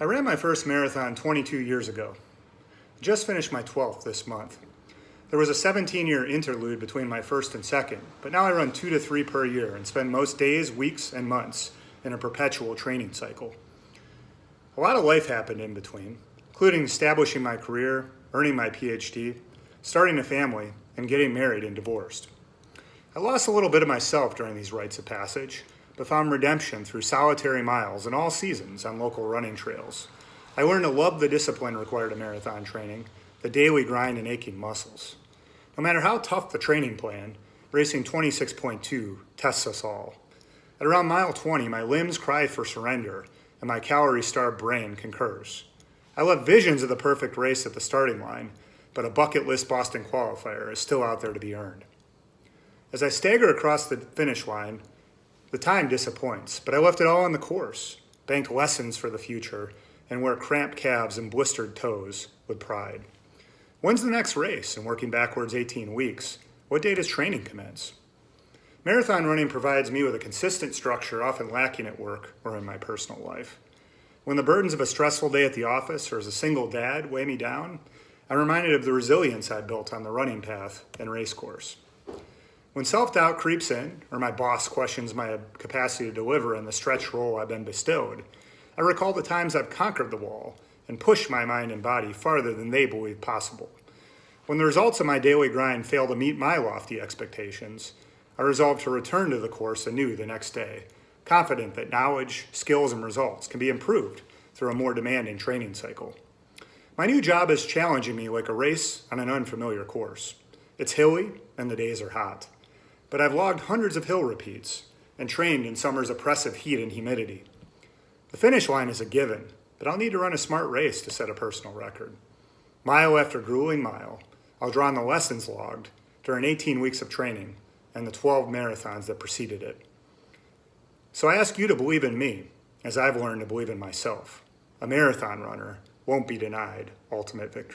I ran my first marathon 22 years ago. I just finished my 12th this month. There was a 17-year interlude between my first and second, but now I run 2 to 3 per year and spend most days, weeks, and months in a perpetual training cycle. A lot of life happened in between, including establishing my career, earning my PhD, starting a family, and getting married and divorced. I lost a little bit of myself during these rites of passage, but found redemption through solitary miles in all seasons on local running trails. I learned to love the discipline required of marathon training, the daily grind and aching muscles. No matter how tough the training plan, racing 26.2 tests us all. At around mile 20, my limbs cry for surrender, and my calorie-starved brain concurs. I left visions of the perfect race at the starting line, but a bucket list Boston qualifier is still out there to be earned. As I stagger across the finish line, the time disappoints, but I left it all on the course, banked lessons for the future, and wear cramped calves and blistered toes with pride. When's the next race? And working backwards 18 weeks, what day does training commence? Marathon running provides me with a consistent structure often lacking at work or in my personal life. When the burdens of a stressful day at the office or as a single dad weigh me down, I'm reminded of the resilience I built on the running path and race course. When self-doubt creeps in, or my boss questions my capacity to deliver in the stretch role I've been bestowed, I recall the times I've conquered the wall and pushed my mind and body farther than they believed possible. When the results of my daily grind fail to meet my lofty expectations, I resolve to return to the course anew the next day, confident that knowledge, skills, and results can be improved through a more demanding training cycle. My new job is challenging me like a race on an unfamiliar course. It's hilly and the days are hot. But I've logged hundreds of hill repeats and trained in summer's oppressive heat and humidity. The finish line is a given, but I'll need to run a smart race to set a personal record. Mile after grueling mile, I'll draw on the lessons logged during 18 weeks of training and the 12 marathons that preceded it. So I ask you to believe in me, as I've learned to believe in myself. A marathon runner won't be denied ultimate victory.